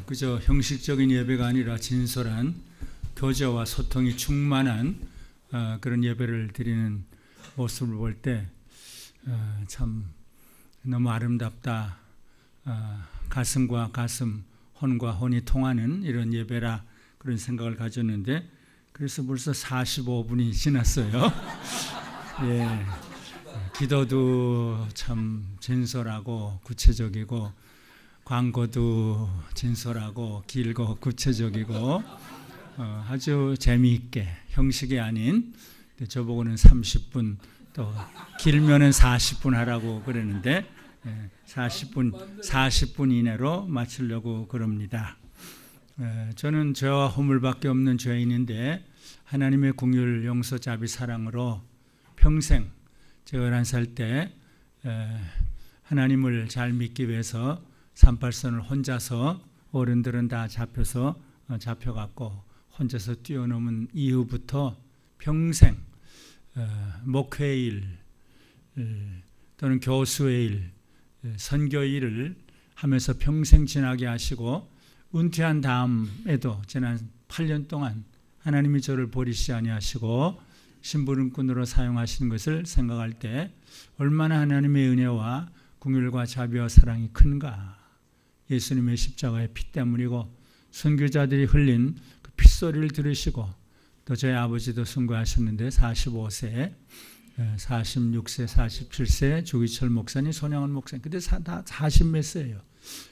그저 형식적인 예배가 아니라 진솔한 교제와 소통이 충만한 그런 예배를 드리는 모습을 볼 때 참 너무 아름답다. 가슴과 가슴, 혼과 혼이 통하는 이런 예배라 그런 생각을 가졌는데, 그래서 벌써 45분이 지났어요. 예, 기도도 참 진솔하고 구체적이고, 광고도 진솔하고 길고 구체적이고, 아주 재미있게, 형식이 아닌, 저보고는 30분 또 길면은 40분 하라고 그러는데 40분 이내로 마치려고 그럽니다. 저는 죄와 허물밖에 없는 죄인인데 하나님의 긍휼, 용서, 자비, 사랑으로 평생, 제가 11살 때 하나님을 잘 믿기 위해서 38선을 혼자서, 어른들은 다 잡혀갔고 혼자서 뛰어넘은 이후부터 평생 목회의 일 또는 교수의 일, 선교의 일을 하면서 평생 지나게 하시고, 은퇴한 다음에도 지난 8년 동안 하나님이 저를 버리시지 아니하시고 심부름꾼으로 사용하시는 것을 생각할 때 얼마나 하나님의 은혜와 긍휼과 자비와 사랑이 큰가. 예수님의 십자가의 피 때문이고 선교자들이 흘린 그 핏소리를 들으시고, 또 저희 아버지도 선교하셨는데 45세, 46세, 47세 조기철 목사님, 손양원 목사님, 그때 다 40몇 세예요.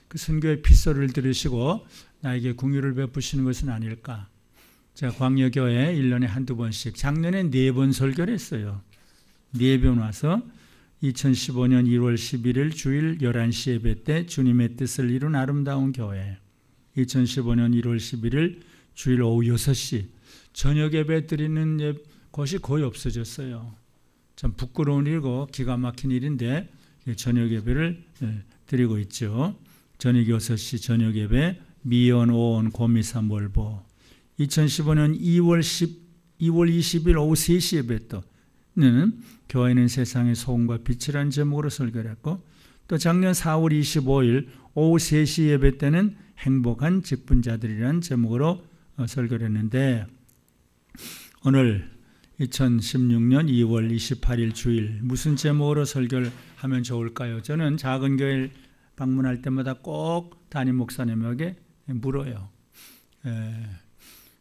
그 선교의 핏소리를 들으시고 나에게 긍휼을 베푸시는 것은 아닐까. 제가 광야교회에 1년에 한두 번씩, 작년에 4번 설교를 했어요. 4번 와서 2015년 1월 11일 주일 11시 예배 때 주님의 뜻을 이룬 아름다운 교회, 2015년 1월 11일 주일 오후 6시 저녁 예배 드리는 곳이 거의 없어졌어요. 참 부끄러운 일이고 기가 막힌 일인데 저녁 예배를 드리고 있죠. 저녁 6시 저녁 예배, 미원, 오원, 고미사, 몰보. 2015년 2월 20일 오후 3시 예배 때는 교회는 세상의 소금과 빛이라는 제목으로 설교를 했고, 또 작년 4월 25일 오후 3시 예배 때는 행복한 직분자들이라는 제목으로 설교를 했는데, 오늘 2016년 2월 28일 주일 무슨 제목으로 설교를 하면 좋을까요? 저는 작은 교회를 방문할 때마다 꼭 담임 목사님에게 물어요.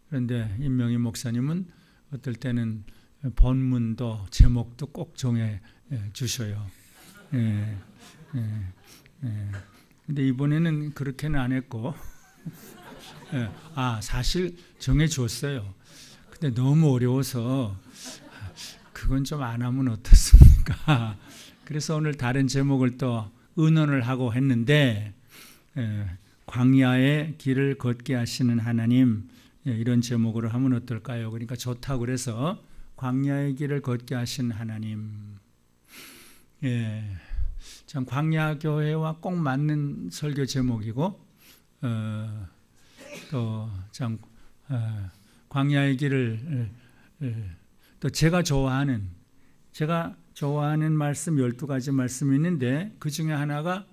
그런데 임명희 목사님은 어떨 때는 본문도 제목도 꼭 정해 주셔요. 근데 이번에는 그렇게는 안 했고, 사실 정해 줬어요. 근데 너무 어려워서 그건 좀 안 하면 어떻습니까? 그래서 오늘 다른 제목을 또 의논을 하고 했는데, 광야의 길을 걷게 하시는 하나님, 이런 제목으로 하면 어떨까요? 그러니까 좋다고 그래서 광야의 길을 걷게 하신 하나님. 참 광야교회와 꼭 맞는 설교 제목이고, 또 참 광야의 길을, 또 제가 좋아하는 말씀 12가지 말씀이 있는데, 그 중에 하나가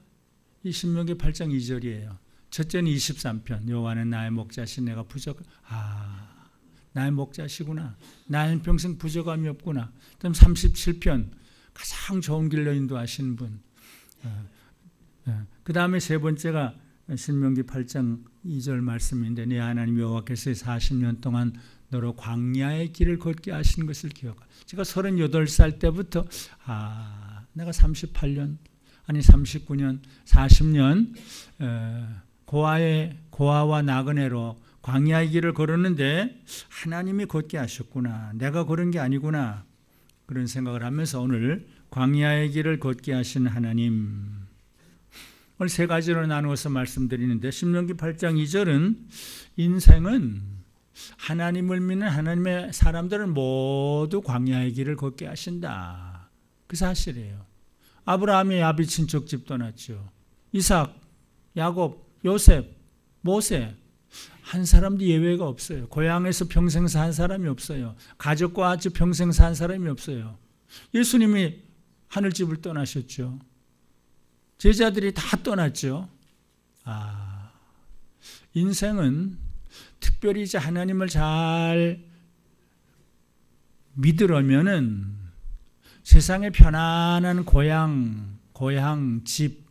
이 신명기 8장 2절이에요. 첫째는 23편, 여호와는 나의 목자시 내가 나의 목자시구나. 나는 평생 부족함이 없구나. 그다음 37편, 가장 좋은 길로 인도하시는 분. 그 다음에 세 번째가 신명기 8장 2절 말씀인데, 네 하나님 여호와께서 40년 동안 너로 광야의 길을 걷게 하신 것을 기억하. 제가 38살 때부터 내가 38년, 아니 39년, 40년 고아와 나그네로 광야의 길을 걸었는데 하나님이 걷게 하셨구나. 내가 걸은 게 아니구나. 그런 생각을 하면서 오늘 광야의 길을 걷게 하신 하나님, 오늘 세 가지로 나누어서 말씀드리는데, 신명기 8장 2절은 인생은 하나님을 믿는 하나님의 사람들은 모두 광야의 길을 걷게 하신다. 그 사실이에요. 아브라함이 아비 친척 집 떠났죠. 이삭, 야곱, 요셉, 모세, 한 사람도 예외가 없어요. 고향에서 평생 산 사람이 없어요. 가족과 같이 평생 산 사람이 없어요. 예수님이 하늘집을 떠나셨죠. 제자들이 다 떠났죠. 인생은 특별히 이제 하나님을 잘 믿으려면은 세상의 편안한 고향, 집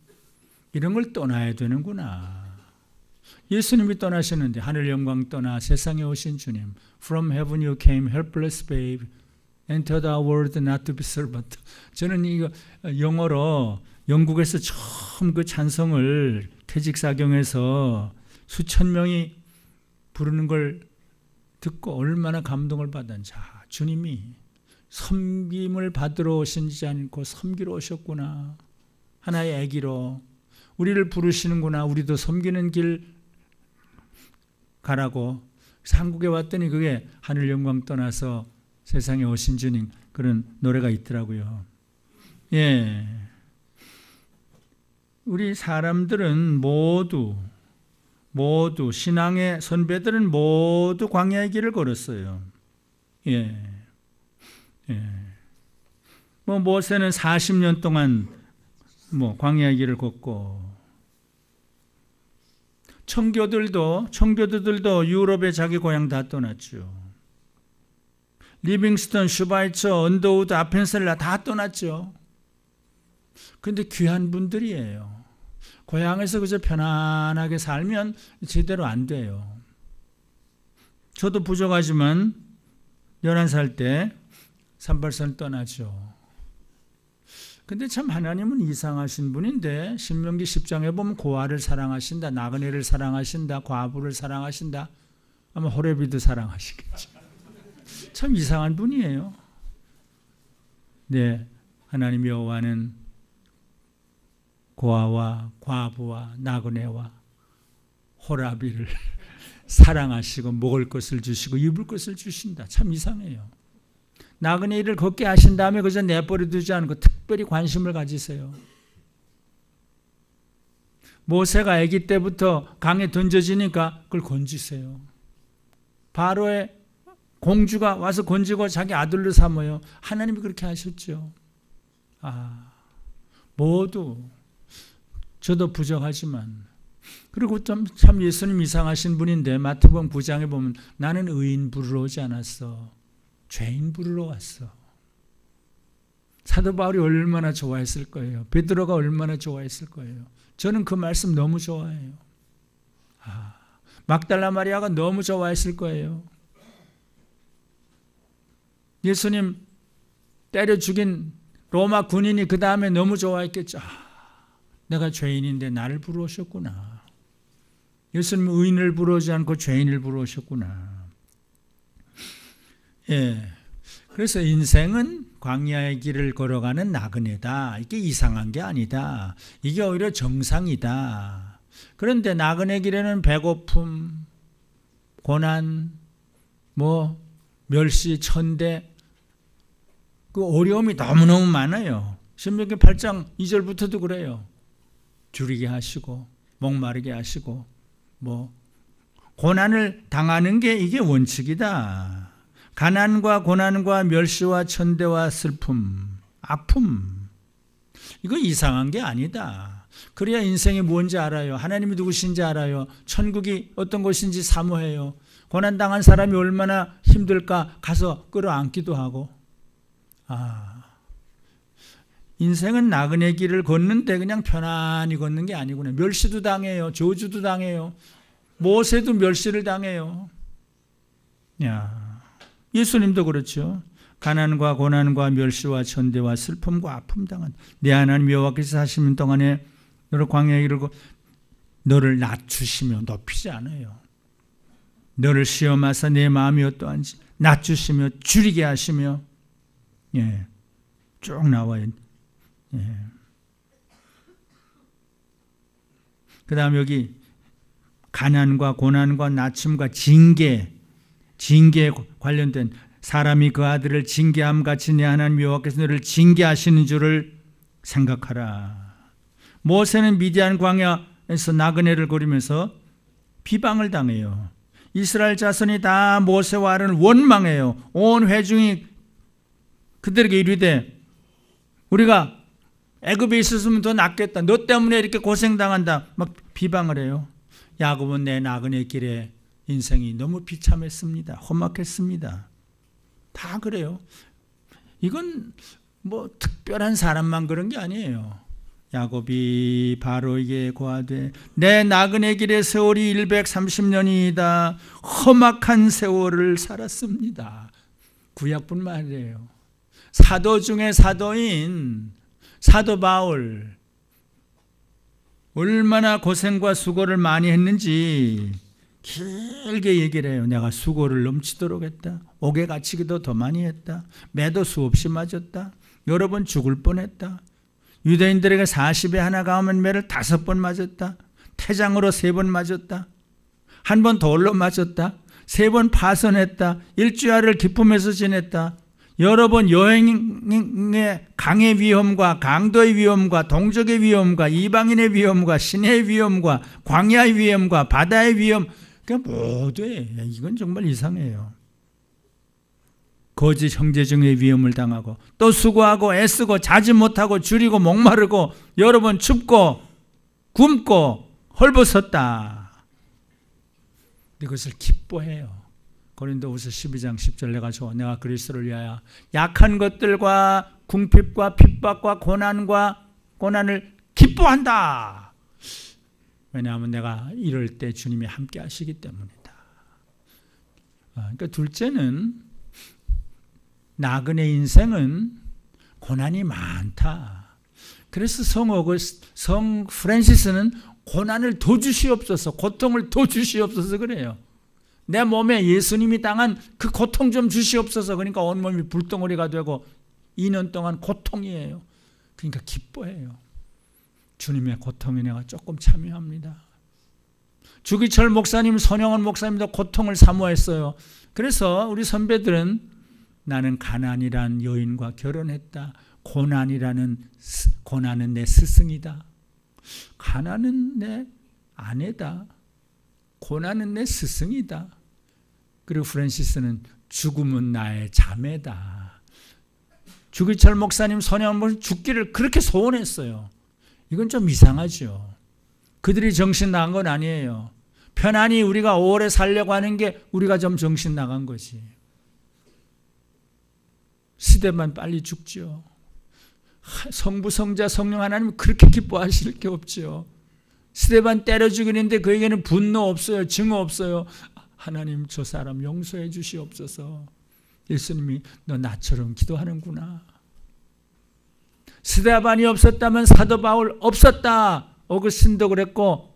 이런 걸 떠나야 되는구나. 예수님이 떠나셨는데 하늘 영광 떠나 세상에 오신 주님, From heaven you came, helpless babe, enter the world not to be served. 저는 이거 영어로 영국에서 처음 그 찬송을 퇴직사경에서 수천 명이 부르는 걸 듣고 얼마나 감동을 받았는지. 주님이 섬김을 받으러 오시지 않고 섬기러 오셨구나. 하나의 아기로 우리를 부르시는구나. 우리도 섬기는 길 가라고. 한국에 왔더니 그게 하늘 영광 떠나서 세상에 오신 주님 그런 노래가 있더라고요. 예, 우리 사람들은 모두 신앙의 선배들은 모두 광야의 길을 걸었어요. 예. 모세는 40년 동안 광야의 길을 걷고, 청교도들도 유럽에 자기 고향 다 떠났죠. 리빙스턴, 슈바이처, 언더우드, 아펜셀라 다 떠났죠. 근데 귀한 분들이에요. 고향에서 그저 편안하게 살면 제대로 안 돼요. 저도 부족하지만 11살 때 산발선을 떠나죠. 근데 참 하나님은 이상하신 분인데 신명기 10장에 보면 고아를 사랑하신다, 나그네를 사랑하신다, 과부를 사랑하신다. 아마 호레비도 사랑하시겠죠. 참 이상한 분이에요. 네, 하나님 여호와는 고아와 과부와 나그네와 호라비를 사랑하시고 먹을 것을 주시고 입을 것을 주신다. 참 이상해요. 나그네 일을 걷게 하신 다음에 그저 내버려 두지 않고 특별히 관심을 가지세요. 모세가 아기 때부터 강에 던져지니까 그걸 건지세요. 바로의 공주가 와서 건지고 자기 아들로 삼아요. 하나님이 그렇게 하셨죠. 모두 저도 부족하지만, 그리고 참 예수님 이상하신 분인데 마태복음 9장에 보면 나는 의인 부르러 오지 않았어, 죄인 부르러 왔어. 사도 바울이 얼마나 좋아했을 거예요. 베드로가 얼마나 좋아했을 거예요. 저는 그 말씀 너무 좋아해요. 막달라 마리아가 너무 좋아했을 거예요. 예수님 때려 죽인 로마 군인이 그 다음에 너무 좋아했겠죠. 내가 죄인인데 나를 부르셨구나. 예수님은 의인을 부르지 않고 죄인을 부르셨구나. 예, 그래서 인생은 광야의 길을 걸어가는 나그네다. 이게 이상한 게 아니다. 이게 오히려 정상이다. 그런데 나그네 길에는 배고픔, 고난, 멸시, 천대, 그 어려움이 너무너무 많아요. 신명기 8장 2절부터도 그래요. 줄이게 하시고 목마르게 하시고 고난을 당하는 게 이게 원칙이다. 가난과 고난과 멸시와 천대와 슬픔, 아픔, 이거 이상한 게 아니다. 그래야 인생이 뭔지 알아요. 하나님이 누구신지 알아요. 천국이 어떤 곳인지 사모해요. 고난당한 사람이 얼마나 힘들까 가서 끌어안기도 하고. 인생은 나그네 길을 걷는데 그냥 편안히 걷는 게 아니구나. 멸시도 당해요. 저주도 당해요. 모세도 멸시를 당해요. 예수님도 그렇죠. 가난과 고난과 멸시와 천대와 슬픔과 아픔 당한 내 하나님 여호와께서 사시는 동안에 너를 광야에 이르고 너를 낮추시며 높이지 않아요. 너를 시험하사 내 마음이 어떠한지 낮추시며 줄이게 하시며, 쭉 나와요. 그 다음 여기 가난과 고난과 낮춤과 징계에 관련된 사람이 그 아들을 징계함 같이 내 하나님 여호와께서 너를 징계하시는 줄을 생각하라. 모세는 미디안 광야에서 나그네를 거리면서 비방을 당해요. 이스라엘 자손이 다 모세와 아론을 원망해요. 온 회중이 그들에게 이르되 우리가 애굽에 있었으면 더 낫겠다. 너 때문에 이렇게 고생당한다. 막 비방을 해요. 야곱은 내 나그네 길에 인생이 너무 비참했습니다. 험악했습니다. 다 그래요. 이건 뭐 특별한 사람만 그런 게 아니에요. 야곱이 바로에게 고하되 내 나그네 길의 세월이 130년이다. 험악한 세월을 살았습니다. 구약분 말이에요. 사도 중에 사도인 사도 바울 얼마나 고생과 수고를 많이 했는지 길게 얘기를 해요. 내가 수고를 넘치도록 했다. 옥에 갇히기도 더 많이 했다. 매도 수없이 맞았다. 여러 번 죽을 뻔했다. 유대인들에게 40에 하나 가면 매를 5번 맞았다. 태장으로 3번 맞았다. 한 번 돌로 맞았다. 3번 파선했다. 일주일을 기쁨에서 지냈다. 여러 번 여행의 강의 위험과 강도의 위험과 동족의 위험과 이방인의 위험과 신의 위험과 광야의 위험과 바다의 위험, 그러니까 모두에 이건 정말 이상해요. 거짓 형제중의 위험을 당하고 또 수고하고 애쓰고 자지 못하고 줄이고 목마르고 여러 번 춥고 굶고 헐벗었다. 이것을 기뻐해요. 고린도후서 12장 10절 내가 그리스도를 위하여 약한 것들과 궁핍과 핍박과 고난을 기뻐한다. 왜냐하면 내가 이럴 때 주님이 함께 하시기 때문이다. 그러니까 둘째는 나그네 인생은 고난이 많다. 그래서 성 프란시스는 고난을 더 주시옵소서, 고통을 더 주시옵소서 그래요. 내 몸에 예수님이 당한 그 고통 좀 주시옵소서. 그러니까 온몸이 불덩어리가 되고 2년 동안 고통이에요. 그러니까 기뻐해요. 주님의 고통에 내가 조금 참여합니다. 주기철 목사님, 손영원 목사님도 고통을 사모했어요. 그래서 우리 선배들은 나는 가난이란 여인과 결혼했다. 고난은 내 스승이다. 가난은 내 아내다. 고난은 내 스승이다. 그리고 프란시스는 죽음은 나의 자매다. 주기철 목사님, 손영원 목사님 죽기를 그렇게 소원했어요. 이건 좀 이상하죠. 그들이 정신 나간 건 아니에요. 편안히 우리가 오래 살려고 하는 게 우리가 좀 정신 나간 거지. 시대만 빨리 죽죠. 성부, 성자, 성령 하나님 그렇게 기뻐하실 게 없죠. 시대만 때려 죽이는데 그에게는 분노 없어요. 증오 없어요. 하나님 저 사람 용서해 주시옵소서. 예수님이 너 나처럼 기도하는구나. 스데반이 없었다면 사도 바울 없었다. 어거스틴도 그랬고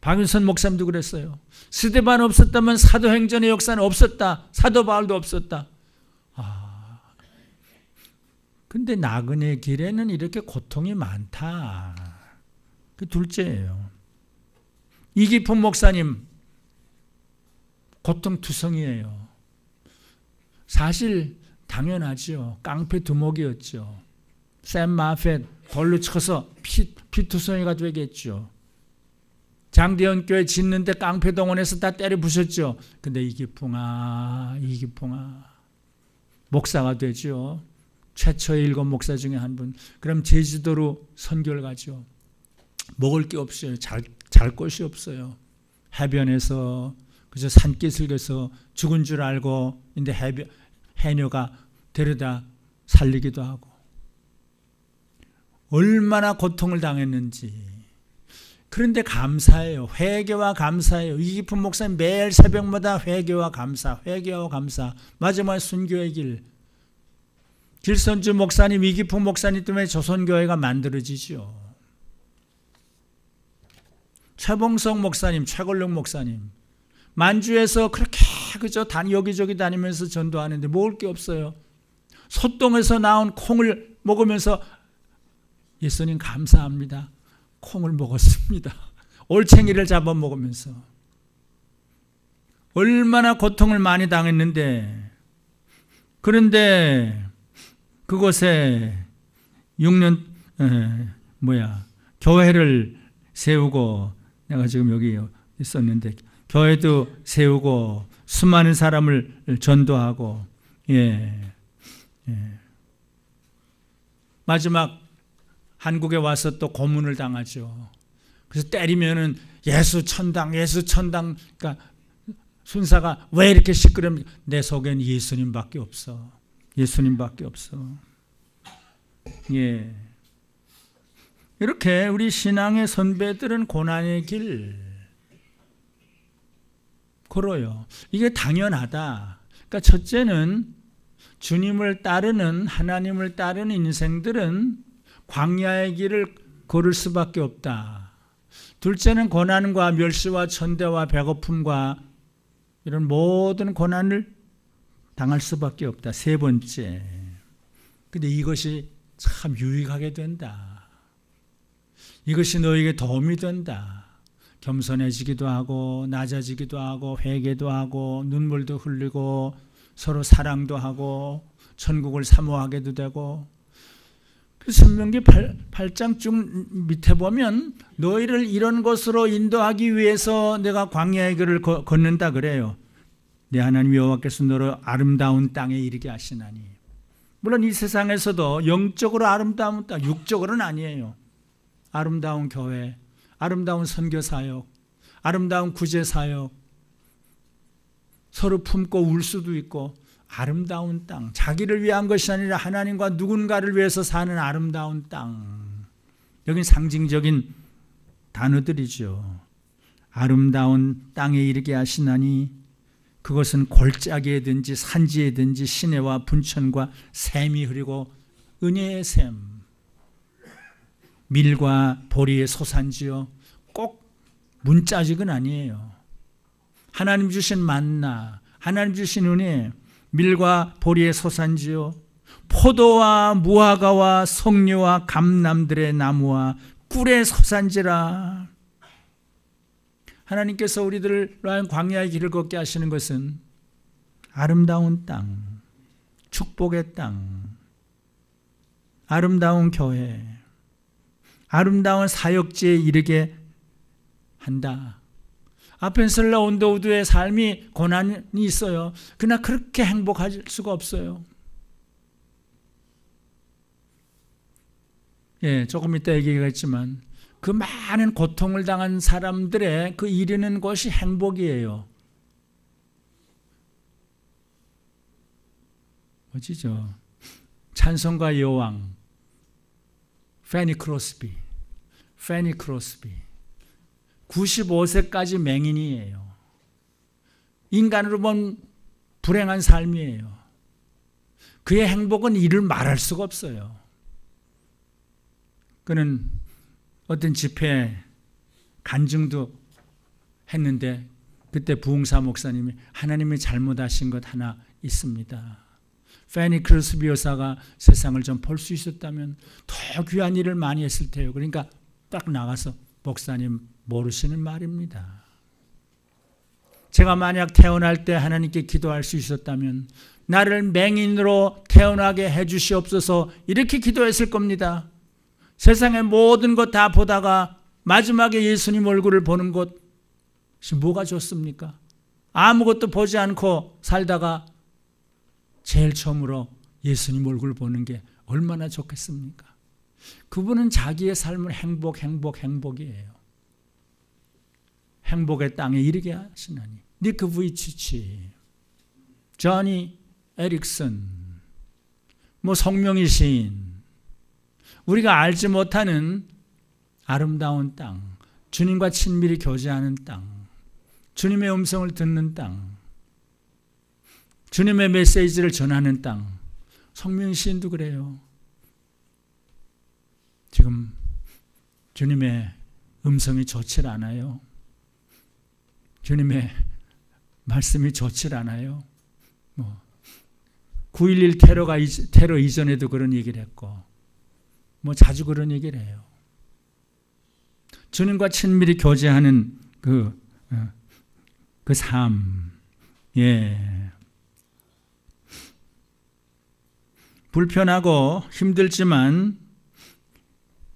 박윤선 목사님도 그랬어요. 스데반 없었다면 사도행전의 역사는 없었다. 사도 바울도 없었다. 근데 나그네 길에는 이렇게 고통이 많다. 그 둘째예요. 이기품 목사님 고통투성이에요. 사실 당연하죠. 깡패 두목이었죠. 샘 마펫 돌로 쳐서 피투성이가 되겠죠. 장대현 교회 짓는데 깡패 동원해서 다 때려 부셨죠. 근데 이기풍아 목사가 되죠. 최초의 7 목사 중에 한 분. 그럼 제주도로 선교를 가죠. 먹을 게 없어요. 잘 곳이 없어요. 해변에서 그저 산기슭에서 죽은 줄 알고 근데 해녀가 데려다 살리기도 하고 얼마나 고통을 당했는지. 그런데 감사해요. 회개와 감사해요. 이기품 목사님 매일 새벽마다 회개와 감사. 마지막 순교의 길. 길선주 목사님, 이기품 목사님 때문에 조선교회가 만들어지죠. 최봉석 목사님, 최걸룡 목사님 만주에서 그렇게 그저 여기저기 다니면서 전도하는데 먹을 게 없어요. 소똥에서 나온 콩을 먹으면서 예수님 감사합니다. 콩을 먹었습니다. 올챙이를 잡아먹으면서. 얼마나 고통을 많이 당했는데 그런데 그곳에 6년 교회를 세우고 내가 지금 여기 있었는데 교회도 세우고 수많은 사람을 전도하고 마지막 한국에 와서 또 고문을 당하죠. 그래서 때리면은 예수 천당, 예수 천당. 그러니까 순사가 왜 이렇게 시끄럽니까? 내 속엔 예수님밖에 없어. 예수님밖에 없어. 예. 이렇게 우리 신앙의 선배들은 고난의 길 걸어요. 이게 당연하다. 그러니까 첫째는 주님을 따르는, 하나님을 따르는 인생들은 광야의 길을 걸을 수밖에 없다. 둘째는 고난과 멸시와 천대와 배고픔과 이런 모든 고난을 당할 수밖에 없다. 세 번째. 근데 이것이 참 유익하게 된다. 이것이 너에게 도움이 된다. 겸손해지기도 하고 낮아지기도 하고 회개도 하고 눈물도 흘리고 서로 사랑도 하고 천국을 사모하게도 되고. 신명기 8장 쭉 밑에 보면 너희를 이런 것으로 인도하기 위해서 내가 광야의 길을 걷는다 그래요. 내 하나님 여호와께서 너를 아름다운 땅에 이르게 하시나니. 물론 이 세상에서도 영적으로 아름다운 땅, 육적으로는 아니에요. 아름다운 교회, 아름다운 선교사역, 아름다운 구제사역, 서로 품고 울 수도 있고 아름다운 땅, 자기를 위한 것이 아니라 하나님과 누군가를 위해서 사는 아름다운 땅. 여긴 상징적인 단어들이죠. 아름다운 땅에 이르게 하시나니 그것은 골짜기에든지 산지에든지 시내와 분천과 샘이 흐르고 은혜의 샘, 밀과 보리의 소산지요. 꼭 문자직은 아니에요. 하나님 주신 만나, 하나님 주신 은혜, 밀과 보리의 소산지요. 포도와 무화과와 석류와 감람들의 나무와 꿀의 소산지라. 하나님께서 우리들을 위한 광야의 길을 걷게 하시는 것은 아름다운 땅, 축복의 땅, 아름다운 교회, 아름다운 사역지에 이르게 한다. 아펜셀라 온더우드의 삶이 고난이 있어요. 그러나 그렇게 행복할 수가 없어요. 예, 조금 이따 얘기하겠지만 그 많은 고통을 당한 사람들의 그 이르는 것이 행복이에요. 멋지죠? 찬송가 여왕 페니 크로스비 95세까지 맹인이에요. 인간으로 보면 불행한 삶이에요. 그의 행복은 이를 말할 수가 없어요. 그는 어떤 집회 간증도 했는데 그때 부흥사 목사님이 하나님이 잘못하신 것 하나 있습니다. 페니 크로스비 여사가 세상을 좀 볼 수 있었다면 더 귀한 일을 많이 했을 테요. 그러니까 딱 나가서 목사님 모르시는 말입니다. 제가 만약 태어날 때 하나님께 기도할 수 있었다면 나를 맹인으로 태어나게 해주시옵소서 이렇게 기도했을 겁니다. 세상의 모든 것 다 보다가 마지막에 예수님 얼굴을 보는 것이 뭐가 좋습니까? 아무것도 보지 않고 살다가 제일 처음으로 예수님 얼굴 보는 게 얼마나 좋겠습니까? 그분은 자기의 삶을 행복이에요. 행복의 땅에 이르게 하시나니. 니크 부이치치, 조니 에릭슨, 성명희 시인, 우리가 알지 못하는 아름다운 땅, 주님과 친밀히 교제하는 땅, 주님의 음성을 듣는 땅, 주님의 메시지를 전하는 땅. 성명희 시인도 그래요. 지금 주님의 음성이 좋질 않아요. 주님의 말씀이 좋질 않아요. 9.11 테러 이전에도 그런 얘기를 했고 자주 그런 얘기를 해요. 주님과 친밀히 교제하는 그 삶. 예. 불편하고 힘들지만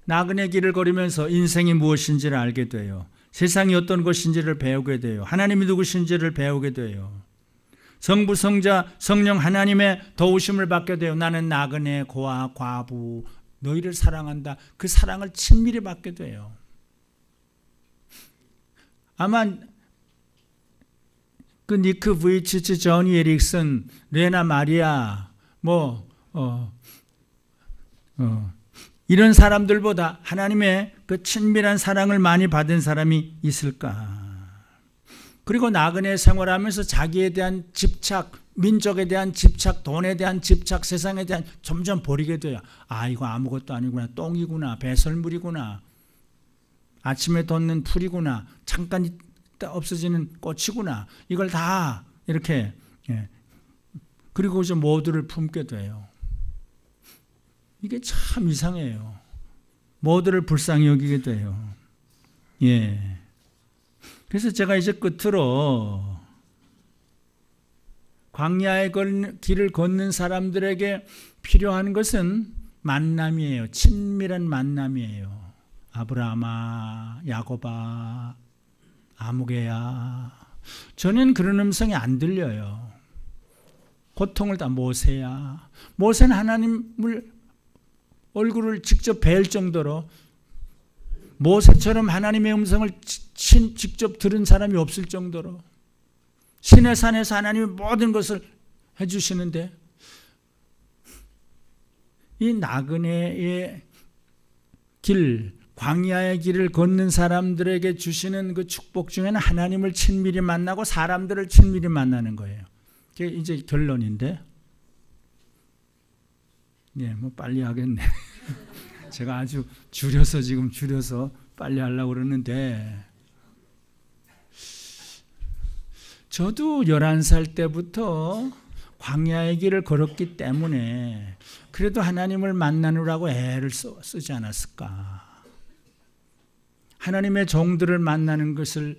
나그네 길을 걸으면서 인생이 무엇인지를 알게 돼요. 세상이 어떤 것인지를 배우게 돼요. 하나님이 누구신지를 배우게 돼요. 성부, 성자, 성령 하나님의 도우심을 받게 돼요. 나는 나그네, 고아, 과부, 너희를 사랑한다. 그 사랑을 친밀히 받게 돼요. 아마 그 니크 부이치치, 저니 에릭슨, 레나 마리아 이런 사람들보다 하나님의 그 친밀한 사랑을 많이 받은 사람이 있을까? 그리고 나그네 생활하면서 자기에 대한 집착, 민족에 대한 집착, 돈에 대한 집착, 세상에 대한 점점 버리게 돼요. 아, 이거 아무것도 아니구나. 똥이구나. 배설물이구나. 아침에 돋는 풀이구나. 잠깐 있다 없어지는 꽃이구나. 이걸 다 이렇게 그리고 이제 모두를 품게 돼요. 이게 참 이상해요. 모두를 불쌍히 여기게 돼요. 예. 그래서 제가 이제 끝으로 광야의 길을 걷는 사람들에게 필요한 것은 만남이에요. 친밀한 만남이에요. 아브라함아, 야곱아, 아무개야. 저는 그런 음성이 안 들려요. 고통을 다 모세야. 모세는 하나님을 얼굴을 직접 뵐 정도로 모세처럼 하나님의 음성을 직접 들은 사람이 없을 정도로 시내산에서 하나님이 모든 것을 해주시는데 이 나그네의 길, 광야의 길을 걷는 사람들에게 주시는 그 축복 중에는 하나님을 친밀히 만나고 사람들을 친밀히 만나는 거예요. 그게 이제 결론인데, 빨리 하겠네. 제가 아주 줄여서 빨리 하려고 그러는데, 저도 11살 때부터 광야의 길을 걸었기 때문에 그래도 하나님을 만나느라고 애를 쓰지 않았을까. 하나님의 종들을 만나는 것을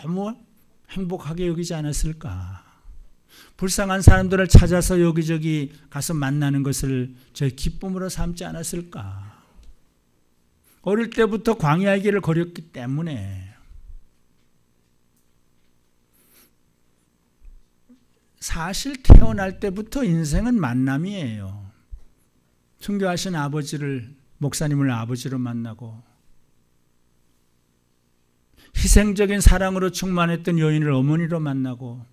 너무 행복하게 여기지 않았을까. 불쌍한 사람들을 찾아서 여기저기 가서 만나는 것을 저의 기쁨으로 삼지 않았을까. 어릴 때부터 광야의 길을 걸었기 때문에 사실 태어날 때부터 인생은 만남이에요. 순교하신 목사님을 아버지로 만나고 희생적인 사랑으로 충만했던 여인을 어머니로 만나고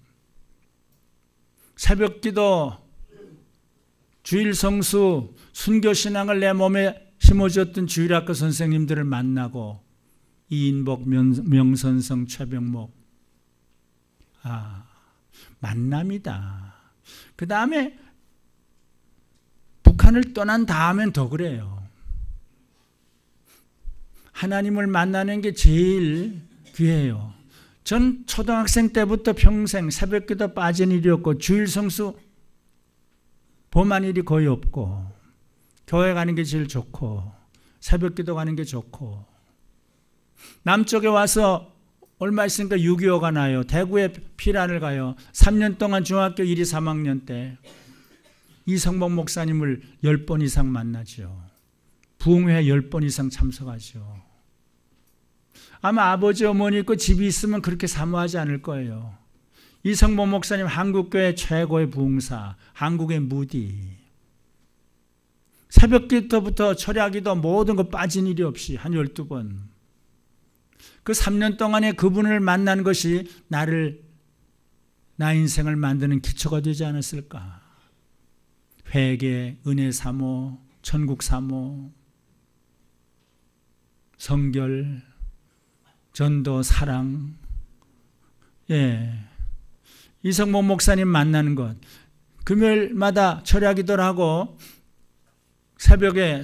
새벽기도, 주일 성수, 순교신앙을 내 몸에 심어줬던 주일학교 선생님들을 만나고 이인복, 명선성, 최병목. 만남이다. 그 다음에 북한을 떠난 다음엔 더 그래요. 하나님을 만나는 게 제일 귀해요. 전 초등학생 때부터 평생 새벽기도 빠진 일이 없고 주일 성수 범한 일이 거의 없고 교회 가는 게 제일 좋고 새벽기도 가는 게 좋고 남쪽에 와서 얼마 있으니까 6.25가 나요. 대구에 피란을 가요. 3년 동안 중학교 1, 2, 3학년 때 이성복 목사님을 10번 이상 만나죠. 부흥회 10번 이상 참석하죠. 아마 아버지 어머니 있고 집이 있으면 그렇게 사모하지 않을 거예요. 이성복 목사님 한국교회 최고의 부흥사, 한국의 무디. 새벽기도부터 철야기도 모든 거 빠진 일이 없이 한 12번. 그 3년 동안에 그분을 만난 것이 나 인생을 만드는 기초가 되지 않았을까. 회개, 은혜 사모, 천국 사모, 성결, 전도, 사랑. 이성복 목사님 만나는 것. 금요일마다 철야기도를 하고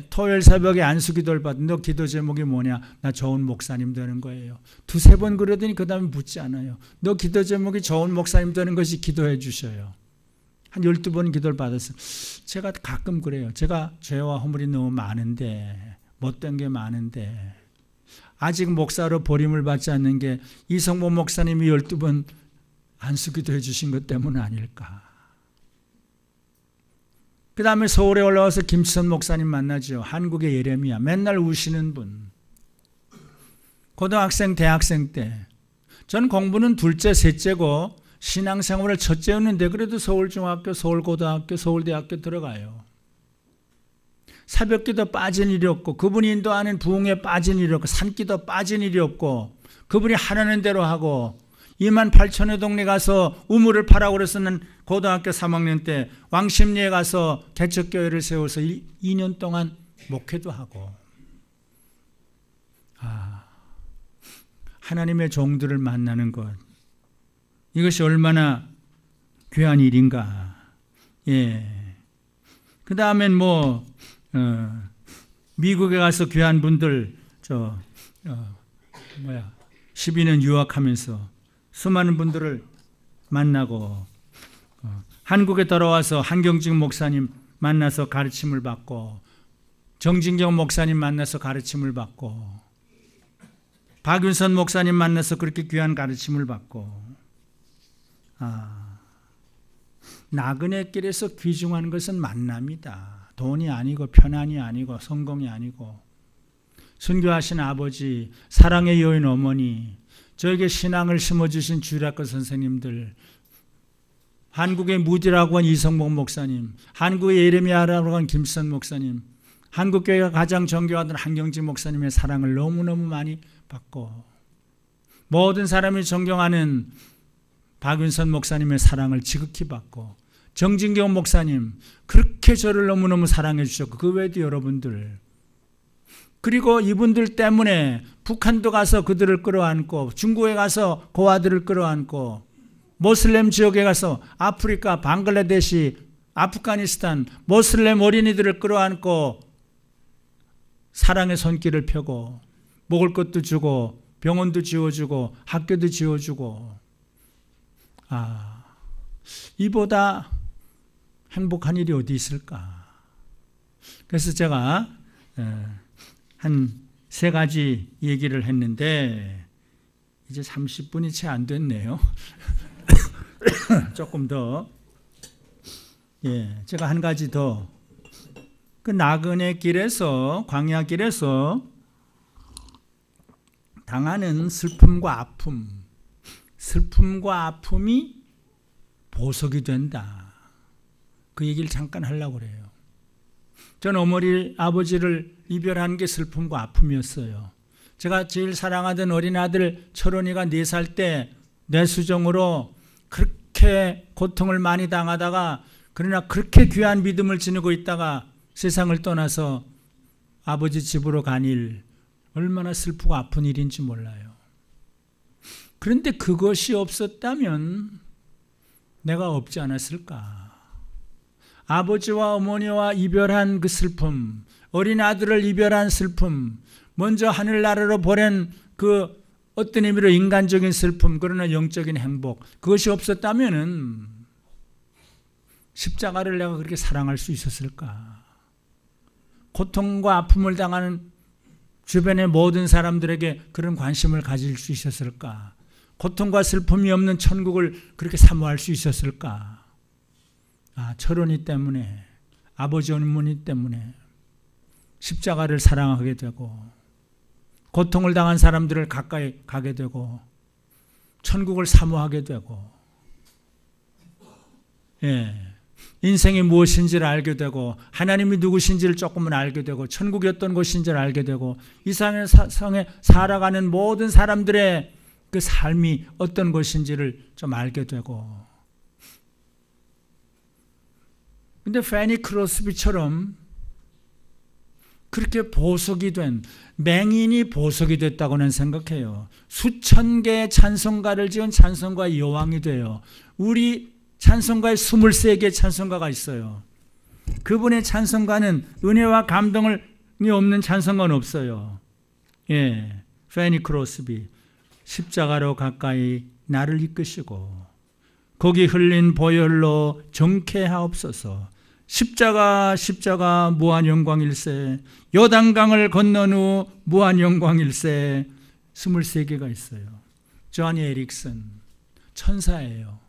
토요일 새벽에 안수기도를 받은 너 기도 제목이 뭐냐? 나 좋은 목사님 되는 거예요. 2-3번 그러더니 그 다음에 묻지 않아요. 너 기도 제목이 좋은 목사님 되는 것이 기도해 주셔요. 한 12번 기도를 받았어요. 제가 가끔 그래요. 제가 죄와 허물이 너무 많은데, 못된 게 많은데 아직 목사로 버림을 받지 않는 게 이성복 목사님이 12번 안수기도 해주신 것 때문 아닐까. 그 다음에 서울에 올라와서 김치선 목사님 만나죠. 한국의 예레미야. 맨날 우시는 분. 고등학생, 대학생 때. 전 공부는 둘째, 셋째고 신앙생활을 첫째였는데 그래도 서울중학교, 서울고등학교, 서울대학교 들어가요. 새벽기도 빠진 일이 없고 그분이 인도하는 부흥에 빠진 일이 없고 산기도 빠진 일이 없고 그분이 하라는 대로 하고 28,000의 동네 가서 우물을 파라고 그래서는 고등학교 3학년 때 왕십리에 가서 개척교회를 세워서 2년 동안 목회도 하고 하나님의 종들을 만나는 것 이것이 얼마나 귀한 일인가. 예. 그 다음엔 미국에 가서 귀한 분들 12년 유학하면서 수많은 분들을 만나고 한국에 돌아와서 한경직 목사님 만나서 가르침을 받고 정진경 목사님 만나서 가르침을 받고 박윤선 목사님 만나서 그렇게 귀한 가르침을 받고 나그네 길에서 귀중한 것은 만남이다. 돈이 아니고 편안이 아니고 성공이 아니고 순교하신 아버지, 사랑의 여인 어머니, 저에게 신앙을 심어주신 주일학교 선생님들, 한국의 무디라고 한 이성복 목사님, 한국의 예레미야라고 한 김선 목사님, 한국교회가 가장 존경하던 한경직 목사님의 사랑을 너무너무 많이 받고 모든 사람이 존경하는 박윤선 목사님의 사랑을 지극히 받고 정진경 목사님 그렇게 저를 너무너무 사랑해 주셨고 그 외에도 여러분들 그리고 이분들 때문에 북한도 가서 그들을 끌어안고 중국에 가서 고아들을 끌어안고 모슬렘 지역에 가서 아프리카, 방글라데시, 아프가니스탄 모슬렘 어린이들을 끌어안고 사랑의 손길을 펴고 먹을 것도 주고 병원도 지어주고 학교도 지어주고 이보다 행복한 일이 어디 있을까. 그래서 제가 한 세 가지 얘기를 했는데 이제 30분이 채 안 됐네요. 조금 더 제가 한 가지 더 그 나그네 길에서 광야 길에서 당하는 슬픔과 아픔이 보석이 된다. 그 얘기를 잠깐 하려고 그래요. 전 어머니 아버지를 이별한 게 슬픔과 아픔이었어요. 제가 제일 사랑하던 어린 아들 철원이가 4살 때 뇌수정으로 그렇게 고통을 많이 당하다가 그러나 그렇게 귀한 믿음을 지니고 있다가 세상을 떠나서 아버지 집으로 간 일 얼마나 슬프고 아픈 일인지 몰라요. 그런데 그것이 없었다면 내가 없지 않았을까. 아버지와 어머니와 이별한 그 슬픔, 어린 아들을 이별한 슬픔, 먼저 하늘나라로 보낸 그 어떤 의미로 인간적인 슬픔, 그러나 영적인 행복, 그것이 없었다면 십자가를 내가 그렇게 사랑할 수 있었을까. 고통과 아픔을 당하는 주변의 모든 사람들에게 그런 관심을 가질 수 있었을까. 고통과 슬픔이 없는 천국을 그렇게 사모할 수 있었을까. 철원이 때문에, 아버지 어머니 때문에 십자가를 사랑하게 되고 고통을 당한 사람들을 가까이 가게 되고 천국을 사모하게 되고 인생이 무엇인지를 알게 되고 하나님이 누구신지를 조금은 알게 되고 천국이 어떤 곳인지를 알게 되고 이 세상에 살아가는 모든 사람들의 그 삶이 어떤 것인지를 좀 알게 되고. 근데 패니 크로스비처럼 그렇게 보석이 된, 맹인이 보석이 됐다고는 생각해요. 수천 개의 찬송가를 지은 찬송가의 여왕이 돼요. 우리 찬송가에 23개의 찬송가가 있어요. 그분의 찬송가는 은혜와 감동이 없는 찬송가는 없어요. 패니 크로스비. 십자가로 가까이 나를 이끄시고 거기 흘린 보혈로 정케하옵소서. 십자가 십자가 무한 영광일세. 요단강을 건넌 후 무한 영광일세. 23개가 있어요. 조니 에릭슨 천사예요.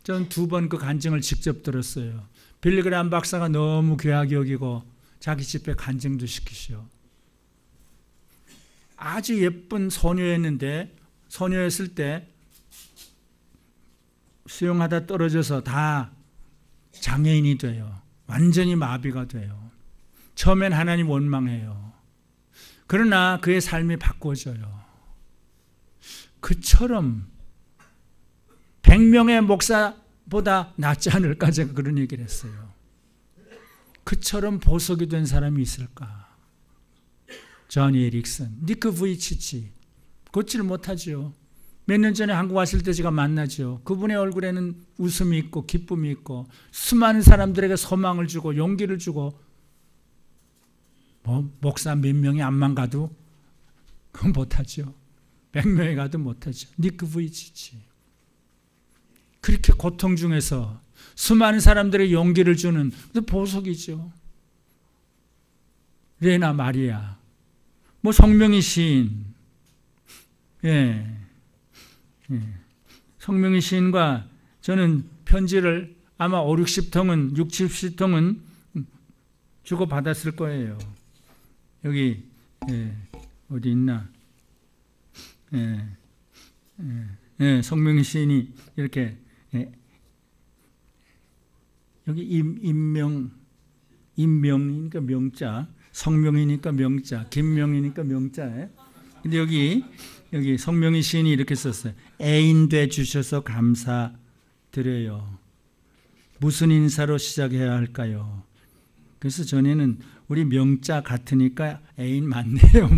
전 2번 그 간증을 직접 들었어요. 빌리그람 박사가 너무 귀하게 여기고 자기 집에 간증도 시키시오. 아주 예쁜 소녀였는데 소녀였을 때 수영하다 떨어져서 다 장애인이 돼요. 완전히 마비가 돼요. 처음엔 하나님 원망해요. 그러나 그의 삶이 바꿔져요. 그처럼 100명의 목사보다 낫지 않을까 제가 그런 얘기를 했어요. 그처럼 보석이 된 사람이 있을까? 조니 에릭슨, 니크 부이치치 걷지를 못하죠. 몇 년 전에 한국 왔을 때 제가 만나죠. 그분의 얼굴에는 웃음이 있고 기쁨이 있고 수많은 사람들에게 소망을 주고 용기를 주고 목사 몇 명이 암만 가도 그건 못하죠. 100명이 가도 못하죠. 니크 부이치치. 그렇게 고통 중에서 수많은 사람들에게 용기를 주는 보석이죠. 레나 마리아, 성명희 시인, 성명희 시인과 저는 편지를 아마 5, 60통은 60, 70통은 주고받았을 거예요. 여기 어디 있나? 성명희 시인이 이렇게 여기 임명이니까 명자, 성명이니까 명자, 김명이니까 명자에. 근데 여기 성명희 시인이 이렇게 썼어요. 애인 돼 주셔서 감사드려요. 무슨 인사로 시작해야 할까요? 그래서 전에는 우리 명자 같으니까 애인 맞네요.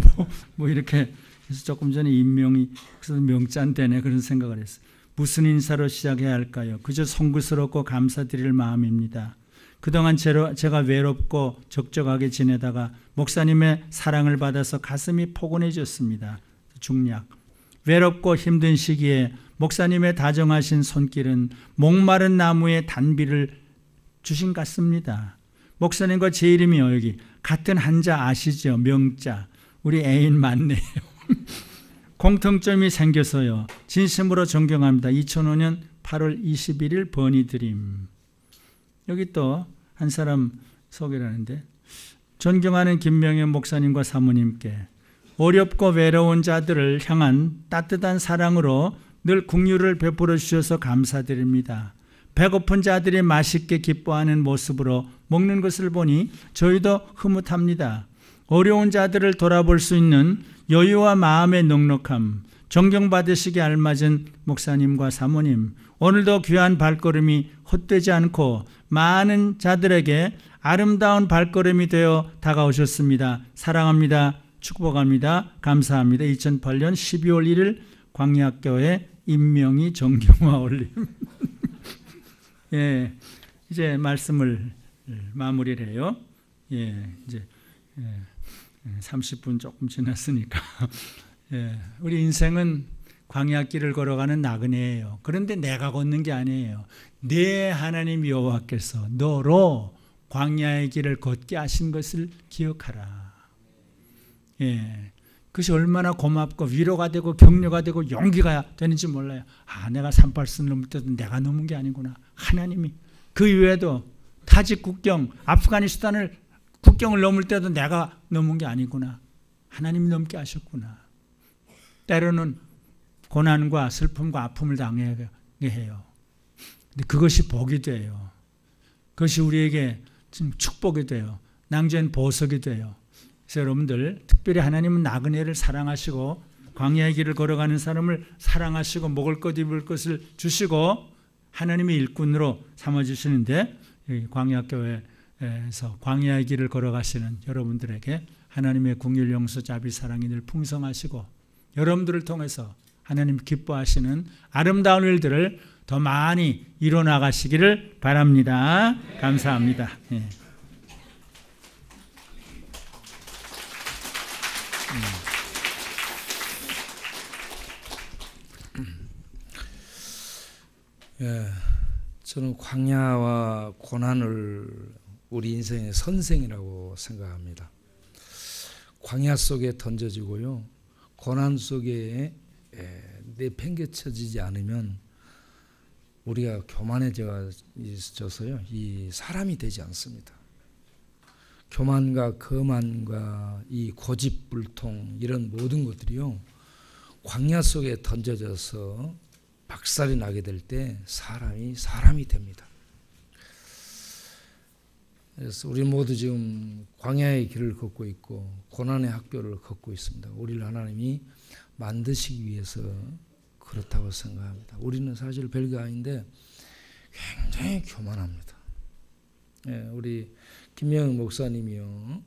뭐 이렇게. 그래서 조금 전에 임명이 그래서 명자인데네 그런 생각을 했어요. 무슨 인사로 시작해야 할까요? 그저 송구스럽고 감사드릴 마음입니다. 그동안 제가 외롭고 적적하게 지내다가 목사님의 사랑을 받아서 가슴이 포근해졌습니다. 중략. 외롭고 힘든 시기에 목사님의 다정하신 손길은 목마른 나무에 단비를 주신 것 같습니다. 목사님과 제 이름이 여기 같은 한자 아시죠? 명자. 우리 애인 맞네요. 공통점이 생겨서요. 진심으로 존경합니다. 2005년 8월 21일 버니드림. 여기 또 한 사람 소개를 하는데 존경하는 김명현 목사님과 사모님께 어렵고 외로운 자들을 향한 따뜻한 사랑으로 늘 긍휼을 베풀어 주셔서 감사드립니다. 배고픈 자들이 맛있게 기뻐하는 모습으로 먹는 것을 보니 저희도 흐뭇합니다. 어려운 자들을 돌아볼 수 있는 여유와 마음의 넉넉함, 존경받으시기 알맞은 목사님과 사모님, 오늘도 귀한 발걸음이 헛되지 않고 많은 자들에게 아름다운 발걸음이 되어 다가오셨습니다. 사랑합니다. 축복합니다. 감사합니다. 2008년 12월 1일 광야교회 임명희 정경화 올림. 예, 이제 말씀을 마무리를 해요. 이제 30분 조금 지났으니까. 우리 인생은 광야길을 걸어가는 나그네예요. 그런데 내가 걷는 게 아니에요. 내 하나님 여호와께서 너로 광야의 길을 걷게 하신 것을 기억하라. 그것이 얼마나 고맙고 위로가 되고 격려가 되고 용기가 되는지 몰라요. 내가 산발선 넘을 때도 내가 넘은 게 아니구나. 하나님이 그 이외에도 타직 국경, 아프가니스탄을 국경을 넘을 때도 내가 넘은 게 아니구나. 하나님이 넘게 하셨구나. 때로는 고난과 슬픔과 아픔을 당하게 해요. 근데 그것이 복이 돼요. 그것이 우리에게 지금 축복이 돼요. 낭전 보석이 돼요. 그래서 여러분들 특별히 하나님은 나그네를 사랑하시고 광야의 길을 걸어가는 사람을 사랑하시고 먹을 것 입을 것을 주시고 하나님의 일꾼으로 삼아주시는데 광야교회에서 광야의 길을 걸어가시는 여러분들에게 하나님의 긍휼 용서 자비 사랑이 늘 풍성하시고 여러분들을 통해서 하나님 기뻐하시는 아름다운 일들을 더 많이 이뤄나가시기를 바랍니다. 감사합니다. 저는 광야와 고난을 우리 인생의 선생이라고 생각합니다. 광야 속에 던져지고요. 고난 속에 내팽개쳐지지 않으면 우리가 교만해져서요. 이 사람이 되지 않습니다. 교만과 거만과 이 고집불통 이런 모든 것들이요. 광야 속에 던져져서 박살이 나게 될 때 사람이 됩니다. 그래서 우리 모두 지금 광야의 길을 걷고 있고 고난의 학교를 걷고 있습니다. 우리를 하나님이 만드시기 위해서 그렇다고 생각합니다. 우리는 사실 별거 아닌데 굉장히 교만합니다. 예, 우리 김영은 목사님이요,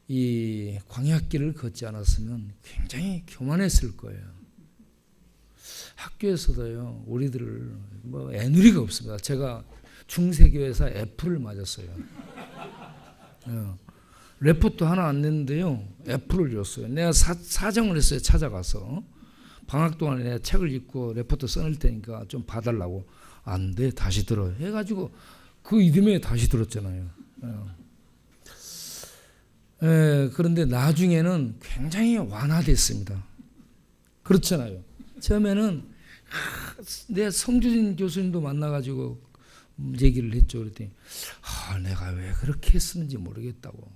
이 광야길을 걷지 않았으면 굉장히 교만했을 거예요. 학교에서도요, 우리들을 뭐 애누리가 없습니다. 제가 중세교회에서 F를 맞았어요. 레포트 하나 안 냈는데요, F를 줬어요. 내가 사정을 했어요. 찾아가서 방학 동안에 내가 책을 읽고 레포트 써낼 테니까 좀 봐달라고. 안 돼, 다시 들어 해가지고 그 이듬해 다시 들었잖아요. 그런데 나중에는 굉장히 완화됐습니다. 그렇잖아요. 처음에는 내 성주진 교수님도 만나가지고 얘기를 했죠. 그랬더니 내가 왜 그렇게 했었는지 모르겠다고.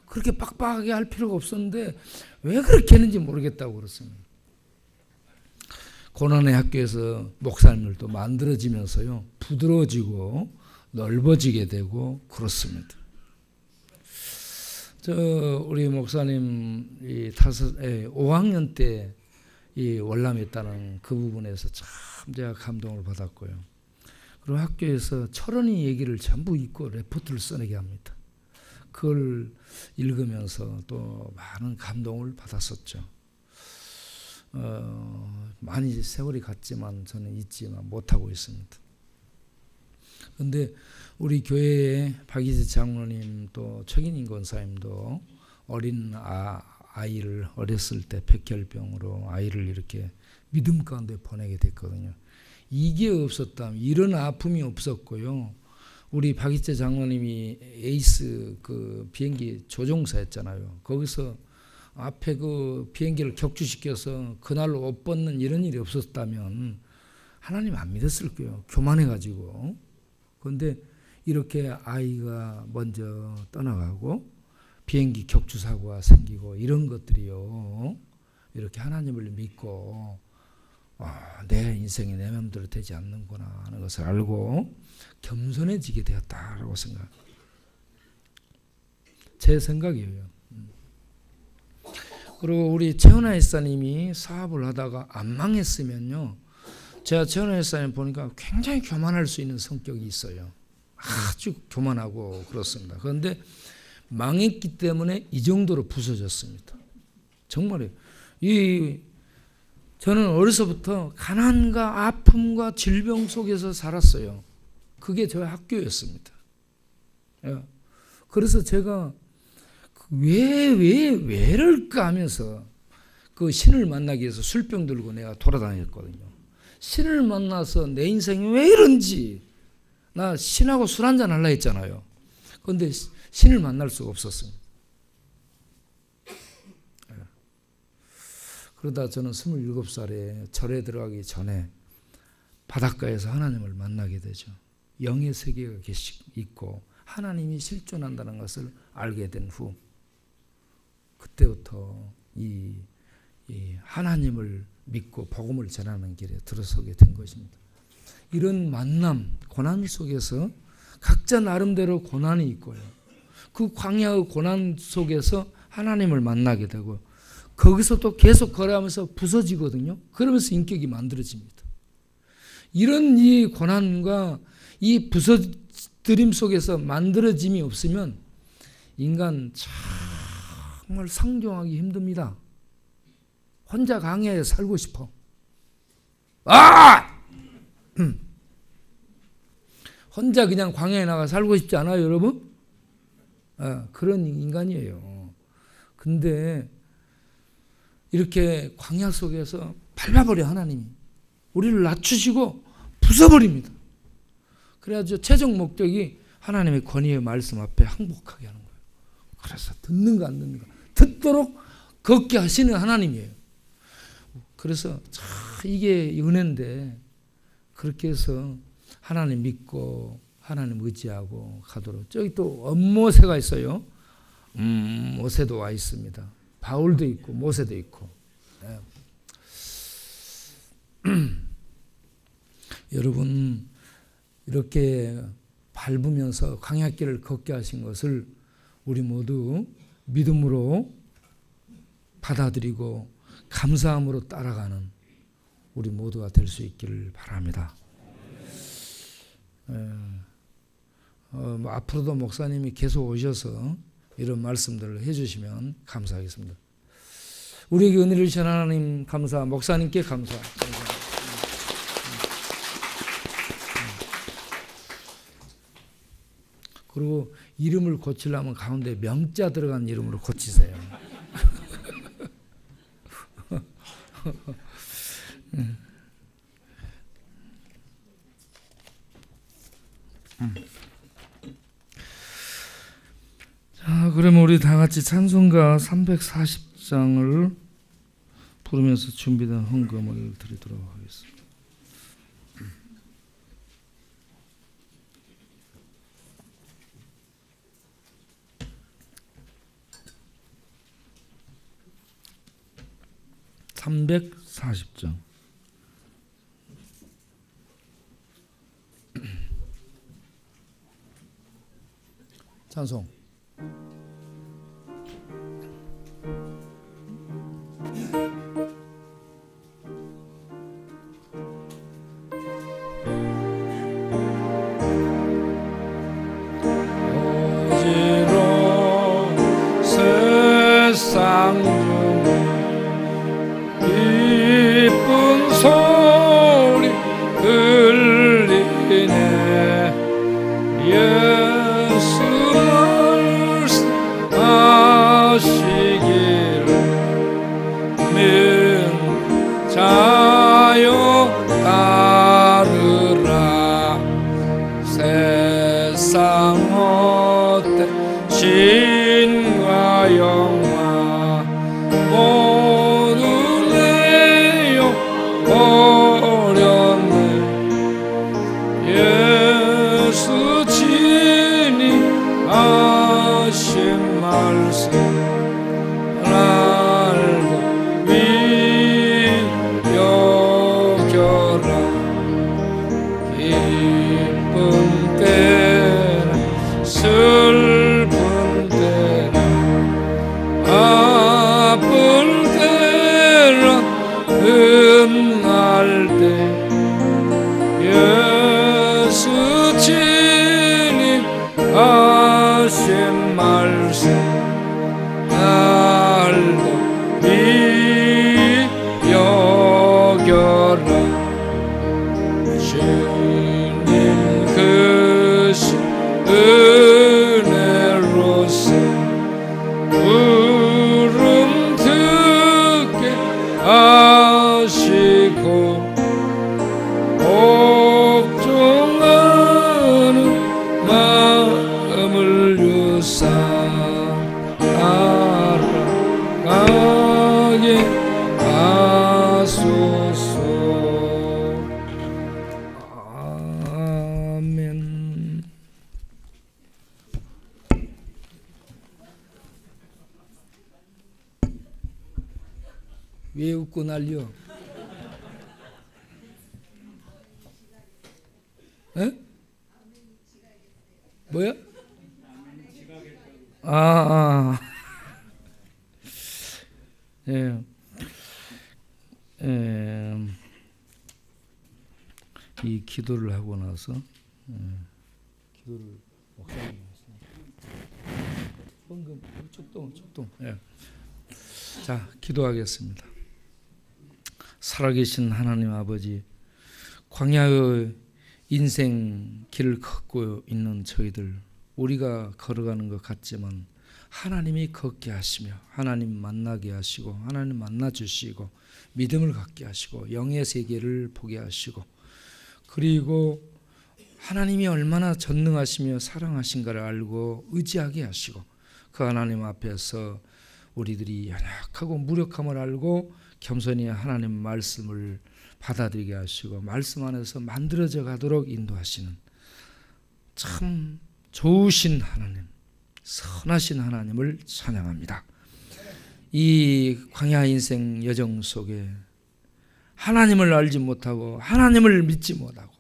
그렇게 빡빡하게 할 필요가 없었는데 왜 그렇게 했는지 모르겠다고 그랬습니다. 고난의 학교에서 목사님들도 만들어지면서요, 부드러워지고 넓어지게 되고 그렇습니다. 우리 목사님 5학년 때 이 월남했다는 그 부분에서 참 제가 감동을 받았고요. 그리고 학교에서 철원이 얘기를 전부 읽고 레포트를 써내게 합니다. 그걸 읽으면서 또 많은 감동을 받았었죠. 많이 세월이 갔지만 저는 잊지만 못하고 있습니다. 그런데 우리 교회의 박이재 장로님 또 최gin인 권사님도 어린 아이를 어렸을 때 백혈병으로 아이를 이렇게 믿음 가운데 보내게 됐거든요. 이게 없었다면, 이런 아픔이 없었고요. 우리 박이재 장로님이 에이스 그 비행기 조종사였잖아요. 거기서 앞에 그 비행기를 격추시켜서 그날로 옷 벗는 이런 일이 없었다면 하나님 안 믿었을 거예요. 교만해가지고. 그런데 이렇게 아이가 먼저 떠나가고 비행기 격추 사고가 생기고 이런 것들이요, 이렇게 하나님을 믿고 내 인생이 내 마음대로 되지 않는구나 하는 것을 알고 겸손해지게 되었다라고 생각합니다. 제 생각이에요. 그리고 우리 최은하 일사님이 사업을 하다가 안 망했으면요, 제가 최은하 일사님 보니까 굉장히 교만할 수 있는 성격이 있어요. 아주 교만하고 그렇습니다. 그런데 망했기 때문에 이 정도로 부서졌습니다. 정말이에요. 저는 어려서부터 가난과 아픔과 질병 속에서 살았어요. 그게 저의 학교였습니다. 그래서 제가 왜 이럴까 하면서 그 신을 만나기 위해서 술병 들고 내가 돌아다녔거든요. 신을 만나서 내 인생이 왜 이런지, 나 신하고 술 한잔 하려 했잖아요. 그런데 신을 만날 수가 없었습니다. 그러다 저는 27살에 절에 들어가기 전에 바닷가에서 하나님을 만나게 되죠. 영의 세계가 있고 하나님이 실존한다는 것을 알게 된 후, 그때부터 이 하나님을 믿고 복음을 전하는 길에 들어서게 된 것입니다. 이런 만남, 고난 속에서 각자 나름대로 고난이 있고요. 그 광야의 고난 속에서 하나님을 만나게 되고 거기서 또 계속 걸어가면서 부서지거든요. 그러면서 인격이 만들어집니다. 이런 이 고난과 이 부서뜨림 속에서 만들어짐이 없으면 인간 정말 상종하기 힘듭니다. 혼자 광야에 살고 싶어. 혼자 그냥 광야에 나가 살고 싶지 않아요, 여러분? 그런 인간이에요. 근데 이렇게 광야 속에서 밟아버려 하나님이. 우리를 낮추시고 부숴버립니다. 그래가지고 최종 목적이 하나님의 권위의 말씀 앞에 항복하게 하는 거예요. 그래서 듣는가 안 듣는가. 듣도록 걷게 하시는 하나님이에요. 그래서 이게 은혜인데 그렇게 해서 하나님 믿고 하나님 의지하고 가도록. 저기 또 엄모세가 있어요. 모세도 와 있습니다. 바울도 있고 모세도 있고. 여러분 이렇게 밟으면서 광야길을 걷게 하신 것을 우리 모두 믿음으로 받아들이고 감사함으로 따라가는 우리 모두가 될 수 있기를 바랍니다. 앞으로도 목사님이 계속 오셔서 이런 말씀들을 해주시면 감사하겠습니다. 우리에게 은혜를 주신 하나님 감사, 목사님께 감사. 그리고 이름을 고치려면 가운데 명자 들어간 이름으로 고치세요. 자, 그러면 우리 다 같이 찬송가 340장을 부르면서 준비된 헌금을 드리도록 하겠습니다. (340장) 찬송. 오지로 세상 중에 기쁜 소리 들리네. 예수 말씀하시기를 민 자요 따르라. 세상 어때 신과 영화 모두 내어 버렸네. 예수 친히 하신 말씀 알고 위여겨라. 기쁜 때나 슬픈 때나 아플 때나 흠날 때 예수 친히 하신 말씀 알고 위여겨라. 주님 크신 은혜로서 부름 듣게 하시고 복종하는 마음을 주사 따라가게 하소서. 아멘. 왜 웃고 난리여? 에? 뭐야? 예. 이 기도를 하고 나서 기도를 목사님 헌금 축동. 예. 자, 기도하겠습니다. 살아계신 하나님 아버지, 광야의 인생 길을 걷고 있는 저희들, 우리가 걸어가는 것 같지만 하나님이 걷게 하시며 하나님 만나게 하시고 하나님 만나주시고 믿음을 갖게 하시고 영의 세계를 보게 하시고, 그리고 하나님이 얼마나 전능하시며 사랑하신가를 알고 의지하게 하시고, 그 하나님 앞에서 우리들이 연약하고 무력함을 알고 겸손히 하나님 말씀을 받아들이게 하시고 말씀 안에서 만들어져 가도록 인도하시는 참 좋으신 하나님, 선하신 하나님을 찬양합니다. 이 광야 인생 여정 속에 하나님을 알지 못하고 하나님을 믿지 못하고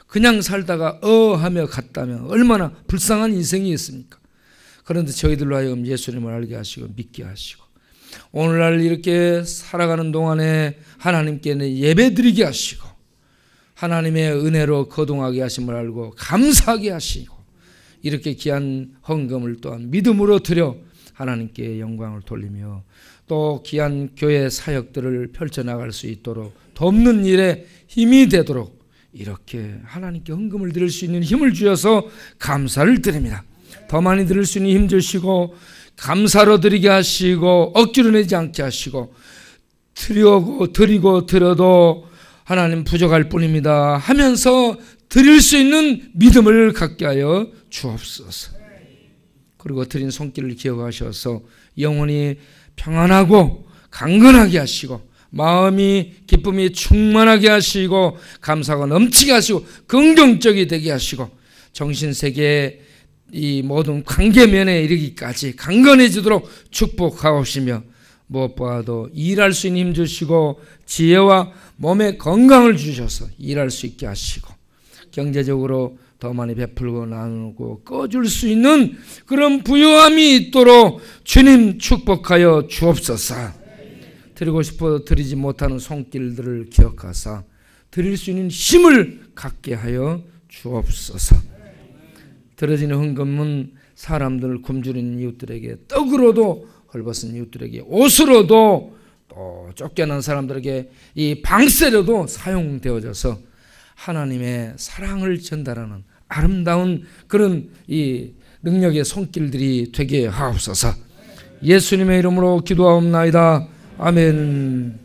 그냥 살다가 하며 갔다면 얼마나 불쌍한 인생이었습니까? 그런데 저희들로 하여금 예수님을 알게 하시고 믿게 하시고 오늘날 이렇게 살아가는 동안에 하나님께 예배드리게 하시고 하나님의 은혜로 거동하게 하심을 알고 감사하게 하시고 이렇게 귀한 헌금을 또한 믿음으로 드려 하나님께 영광을 돌리며 또 귀한 교회 사역들을 펼쳐나갈 수 있도록 돕는 일에 힘이 되도록 이렇게 하나님께 헌금을 드릴 수 있는 힘을 주셔서 감사를 드립니다. 더 많이 드릴 수 있는 힘 주시고 감사로 드리게 하시고 억지로 내지 않게 하시고 드리고 드려도 하나님 부족할 뿐입니다 하면서 드릴 수 있는 믿음을 갖게 하여 주옵소서. 그리고 드린 손길을 기억하셔서 영혼이 평안하고 강건하게 하시고 마음이 기쁨이 충만하게 하시고 감사가 넘치게 하시고 긍정적이 되게 하시고 정신세계의 이 모든 관계면에 이르기까지 강건해지도록 축복하옵시며 무엇보다도 일할 수 있는 힘 주시고 지혜와 몸의 건강을 주셔서 일할 수 있게 하시고 경제적으로 더 많이 베풀고 나누고 꺼줄 수 있는 그런 부유함이 있도록 주님 축복하여 주옵소서. 드리고 싶어 드리지 못하는 손길들을 기억하사 드릴 수 있는 힘을 갖게 하여 주옵소서. 드려지는 헌금은 사람들을 굶주린 이웃들에게 떡으로도 헐벗은 이웃들에게 옷으로도 또 쫓겨난 사람들에게 이 방세로도 사용되어져서 하나님의 사랑을 전달하는 아름다운 그런 이 능력의 손길들이 되게 하옵소서. 예수님의 이름으로 기도하옵나이다. 아멘.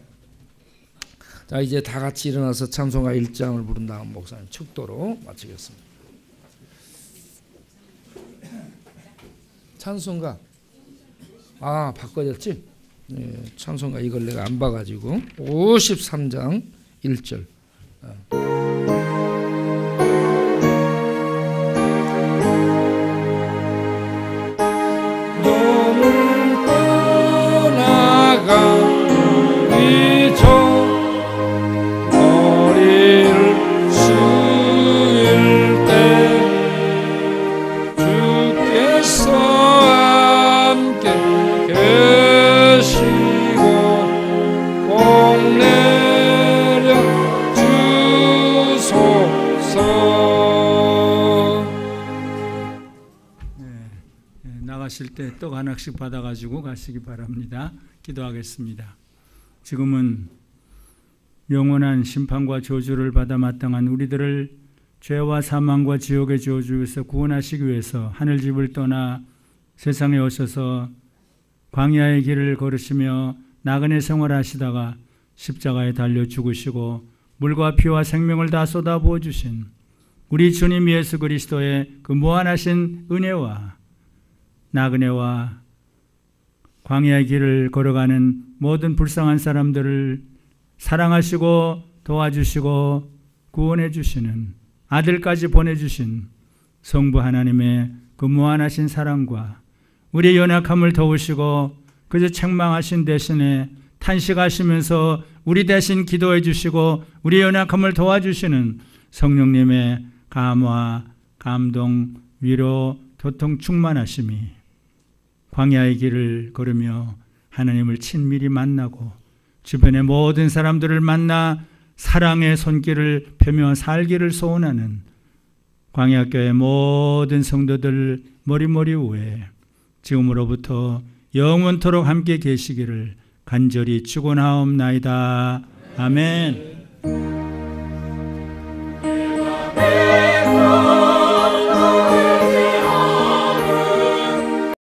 자, 이제 다 같이 일어나서 찬송가 1장을 부른 다음 목사님 축도로 마치겠습니다. 찬송가 바꿔졌지? 네, 찬송가 이걸 내가 안 봐가지고 53장 1절. 너를 떠나가 이저 머리를 숙일 때 주께서 함께 계시고 복 내려 주소서. 나가실 때 떡 하나씩 받아가지고 가시기 바랍니다. 기도하겠습니다. 지금은 영원한 심판과 저주를 받아 마땅한 우리들을 죄와 사망과 지옥의 저주에서 구원하시기 위해서 하늘집을 떠나 세상에 오셔서 광야의 길을 걸으시며 나그네 생활하시다가 십자가에 달려 죽으시고 물과 피와 생명을 다 쏟아부어 주신 우리 주님 예수 그리스도의 그 무한하신 은혜와 나그네와 광야의 길을 걸어가는 모든 불쌍한 사람들을 사랑하시고 도와주시고 구원해 주시는 아들까지 보내주신 성부 하나님의 그 무한하신 사랑과 우리의 연약함을 도우시고 그저 책망하신 대신에 탄식하시면서 우리 대신 기도해 주시고 우리의 연약함을 도와주시는 성령님의 감화, 감동, 위로, 도통 충만하심이 광야의 길을 걸으며 하나님을 친밀히 만나고 주변의 모든 사람들을 만나 사랑의 손길을 펴며 살기를 소원하는 광야교회 모든 성도들 머리머리 위에 지금으로부터 영원토록 함께 계시기를 간절히 축원하옵나이다. 아멘.